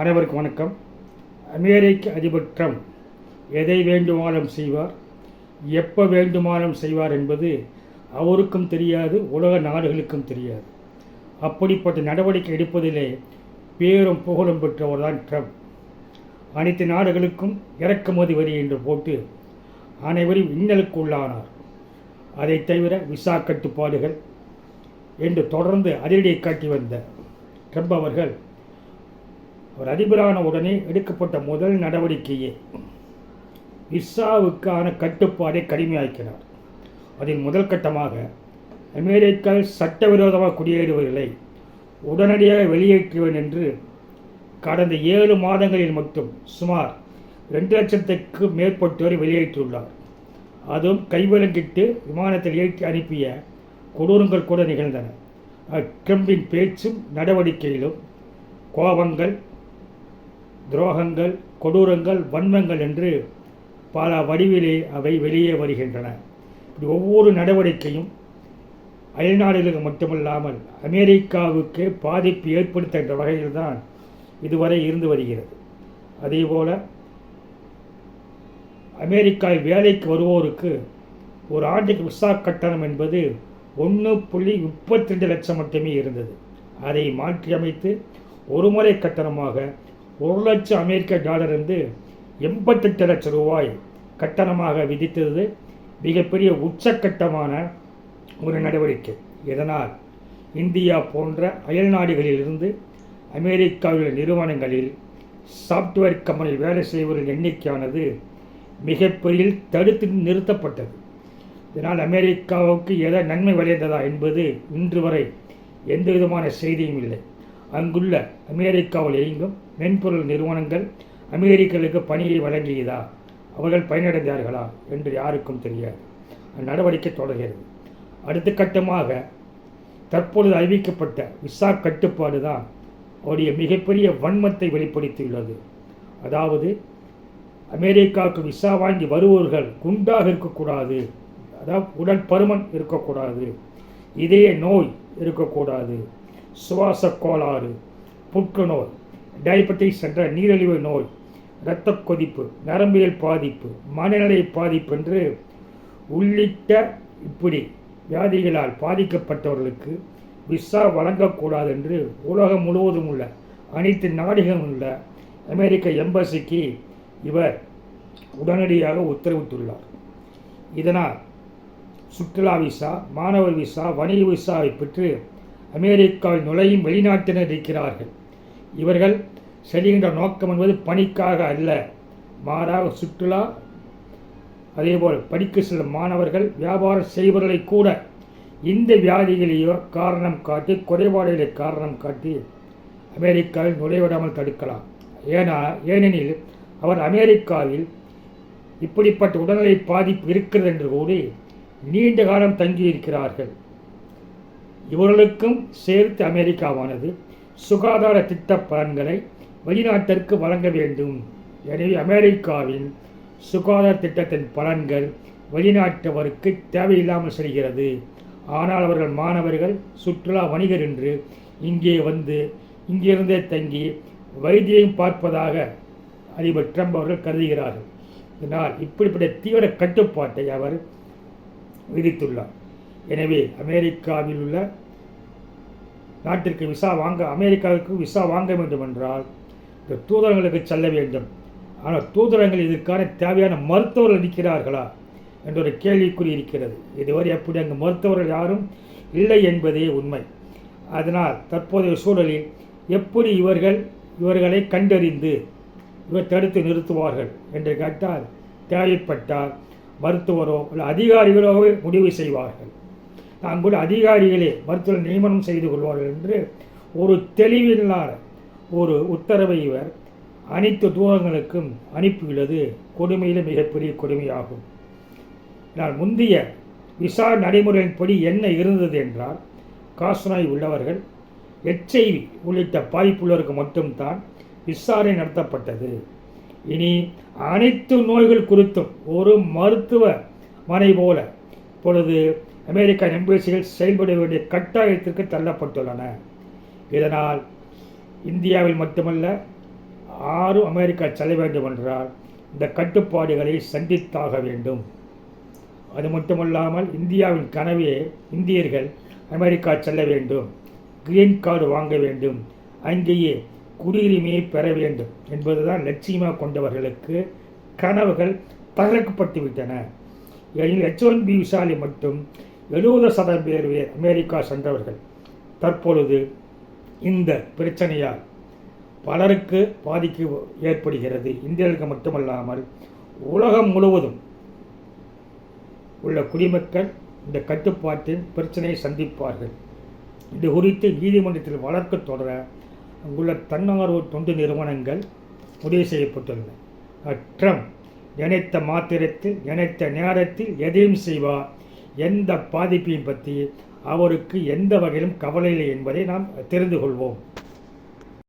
அனைவருக்கும் வணக்கம். அமெரிக்க அதிபர் ட்ரம்ப் எதை வேண்டுமானாலும் செய்வார், எப்போ வேண்டுமானாலும் செய்வார் என்பது அவருக்கும் தெரியாது, உலக நாடுகளுக்கும் தெரியாது. அப்படிப்பட்ட நடவடிக்கை எடுப்பதிலே பேரும் புகழும் பெற்றவர் தான் ட்ரம்ப். அனைத்து நாடுகளுக்கும் இறக்குமதி வரி என்று போட்டு அனைவரும் இன்னலுக்கு உள்ளானார். அதை தவிர விசா கட்டுப்பாடுகள் என்று தொடர்ந்து அதிரடியை காட்டி வந்த ட்ரம்ப் அவர்கள் அவர் அதிபரான உடனே எடுக்கப்பட்ட முதல் நடவடிக்கையே விசாவுக்கான கட்டுப்பாடை கடுமையாக்கினார். அதில் முதல் கட்டமாக அமெரிக்காவில் சட்டவிரோதமாக குடியேறுவர்களை உடனடியாக வெளியேற்றுவேன் என்று கடந்த 7 மாதங்களில் மட்டும் சுமார் 2 லட்சத்துக்கு மேற்பட்டோரை வெளியேற்றியுள்ளார். அதுவும் கைவிலங்கிட்டு விமானத்தில் ஏற்றி அனுப்பிய கொடூரங்கள் கூட நிகழ்ந்தன. ட்ரம்பின் பேச்சும் நடவடிக்கையிலும் கோபங்கள், துரோகங்கள், கொடூரங்கள், வன்மங்கள் என்று பல வடிவிலே அவை வெளியே வருகின்றன. இப்படி ஒவ்வொரு நடவடிக்கையும் அயல்நாடுகளுக்கு மட்டுமல்லாமல் அமெரிக்காவுக்கு பாதிப்பு ஏற்படுத்துகின்ற வகையில் தான் இதுவரை இருந்து வருகிறது. அதேபோல் அமெரிக்காவில் வேலைக்கு வருவோருக்கு ஒரு ஆண்டுக்கு விசா கட்டணம் என்பது 1.32 லட்சம் மட்டுமே இருந்தது. அதை மாற்றியமைத்து ஒரு முறை கட்டணமாக $1,00,000 அமெரிக்க 88 லட்சம் ரூபாய் கட்டணமாக விதித்தது மிகப்பெரிய உச்சக்கட்டமான ஒரு நடவடிக்கை. இதனால் இந்தியா போன்ற அயல் நாடுகளிலிருந்து அமெரிக்காவில் உள்ள நிறுவனங்களில் சாப்ட்வேர் கம்பெனியில் வேலை செய்வவர்கள் எண்ணிக்கையானது மிகப்பெரிய தடுத்து நிறுத்தப்பட்டது. இதனால் அமெரிக்காவுக்கு எதை நன்மை விளைந்ததா என்பது இன்று வரை எந்த விதமான செய்தியும் இல்லை. அங்குள்ள அமெரிக்காவில் இயங்கும் மென்பொருள் நிறுவனங்கள் அமெரிக்கர்களுக்கு பணியை வழங்கியதா, அவர்கள் பயனடைந்தார்களா என்று யாருக்கும் தெரியாது. அந்நடவடிக்கை தொடர்கிறது. அடுத்த கட்டமாக தற்பொழுது அறிவிக்கப்பட்ட விசா கட்டுப்பாடு தான் அவருடைய மிகப்பெரிய வன்மத்தை வெளிப்படுத்தியுள்ளது. அதாவது அமெரிக்காவுக்கு விசா வாங்கி வருபவர்கள் குண்டாக இருக்கக்கூடாது, அதாவது உடல் பருமன் இருக்கக்கூடாது, இதய நோய் இருக்கக்கூடாது, சுவாச கோளாறு, புற்றுநோய், டயபெட்டிஸ் என்ற நீரிழிவு நோய், இரத்த கொதிப்பு, நரம்பியல் பாதிப்பு, மனநிலை பாதிப்பு என்று உள்ளிட்ட இப்படி வியாதிகளால் பாதிக்கப்பட்டவர்களுக்கு விசா வழங்கக்கூடாது என்று உலகம் முழுவதும் உள்ள அனைத்து நாடுகளும் உள்ள அமெரிக்க எம்பசிக்கு இவர் உடனடியாக உத்தரவிட்டுள்ளார். இதனால் சுற்றுலா விசா, மாணவர் விசா, வணிக விசாவை பெற்று அமெரிக்காவில் நுழையும் வெளிநாட்டினர் இருக்கிறார்கள். இவர்கள் செல்கின்ற நோக்கம் என்பது பணிக்காக அல்ல, மாறாக சுற்றுலா, அதேபோல் படிக்க செல்லும் மாணவர்கள், வியாபாரம் செய்பவர்களை கூட இந்த வியாதிகளையோ காரணம் காட்டி, குறைபாடுகளை காரணம் காட்டி அமெரிக்காவில் நுழைவிடாமல் தடுக்கலாம். ஏனெனில் அவர் அமெரிக்காவில் இப்படிப்பட்ட உடல்நிலை பாதிப்பு இருக்கிறது என்று கூறி நீண்ட காலம் தங்கியிருக்கிறார்கள். இவர்களுக்கும் சேர்த்து அமெரிக்காவானது சுகாதார திட்ட பலன்களை வெளிநாட்டிற்கு வழங்க வேண்டும். எனவே அமெரிக்காவின் சுகாதார திட்டத்தின் பலன்கள் வெளிநாட்டவருக்கு தேவையில்லாமல் செல்கிறது. ஆனால் அவர்கள் மாணவர்கள், சுற்றுலா, வணிகர் என்று இங்கே வந்து இங்கிருந்தே தங்கி வைத்தியம் பார்ப்பதாக அதிபர் ட்ரம்ப் அவர்கள் கருதுகிறார்கள். இதனால் இப்படிப்பட்ட தீவிர கட்டுப்பாட்டை அவர் விதித்துள்ளார். எனவே அமெரிக்காவில் உள்ள நாட்டிற்கு அமெரிக்காவுக்கு விசா வாங்க வேண்டும் என்றால் இந்த தூதரங்களுக்கு செல்ல வேண்டும். ஆனால் தூதரங்கள் இதற்கான தேவையான மருத்துவர்கள் இருக்கிறார்களா என்ற ஒரு கேள்விக்குறி இருக்கிறது. இதுவரை அப்படி அங்கு மருத்துவர்கள் யாரும் இல்லை என்பதே உண்மை. அதனால் தற்போதைய சூழலில் எப்படி இவர்களை கண்டறிந்து தடுத்து நிறுத்துவார்கள் என்று கேட்டால், தேவைப்பட்டால் மருத்துவரோ அல்ல அதிகாரிகளோ முடிவு செய்வார்கள். அங்குள்ள அதிகாரிகளே மருத்துவர் நியமனம் செய்து கொள்வார்கள் என்று ஒரு தெளிவில்லாத ஒரு உத்தரவை இவர் அனைத்து தூரங்களுக்கும் அனுப்பியுள்ளது கொடுமையில் மிகப்பெரிய கொடுமையாகும். நான் முந்தைய விசா நடைமுறையின்படி என்ன இருந்தது என்றால், காசநோய் உள்ளவர்கள், HIV உள்ளிட்ட பாதிப்புள்ளவருக்கு மட்டும்தான் விசாரணை நடத்தப்பட்டது. இனி அனைத்து நோய்கள் குறித்தும் ஒரு மருத்துவமனை போல இப்பொழுது அமெரிக்க எம்பசிகள் செயல்பட வேண்டிய கட்டாயத்திற்கு தள்ளப்பட்டுள்ளன. இதனால் இந்தியாவில் மட்டுமல்ல யாரும் அமெரிக்கா செல்ல வேண்டும் என்றால் இந்த கட்டுப்பாடுகளை சந்தித்தாக வேண்டும். அது மட்டுமல்லாமல் இந்தியாவின் கனவே இந்தியர்கள் அமெரிக்கா செல்ல வேண்டும், கிரீன் கார்டு வாங்க வேண்டும், அங்கேயே குடியுரிமையை பெற வேண்டும் என்பதுதான் லட்சியமாக கொண்டவர்களுக்கு கனவுகள் தகர்க்கப்பட்டுவிட்டன. எனில் H1B விசாவில் மட்டும் 70% பேர் அமெரிக்கா சென்றவர்கள். தற்பொழுது இந்த பிரச்சனையால் பலருக்கு பாதிப்பு ஏற்படுகிறது. இந்தியர்களுக்கு மட்டுமல்லாமல் உலகம் முழுவதும் உள்ள குடிமக்கள் இந்த கட்டுப்பாட்டின் பிரச்சனையை சந்திப்பார்கள். இது குறித்து நீதிமன்றத்தில் வழக்கு தொடர அங்குள்ள தன்னார்வ தொண்டு நிறுவனங்கள் முடிவு செய்யப்பட்டுள்ளன. ட்ரம்ப் நினைத்த மாத்திரத்தில் நினைத்த நேரத்தில் எதையும் செய்வார். எந்த பாதிப்பையும் பற்றி அவருக்கு எந்த வகையிலும் கவலை இல்லை என்பதை நாம் தெரிந்து கொள்வோம்.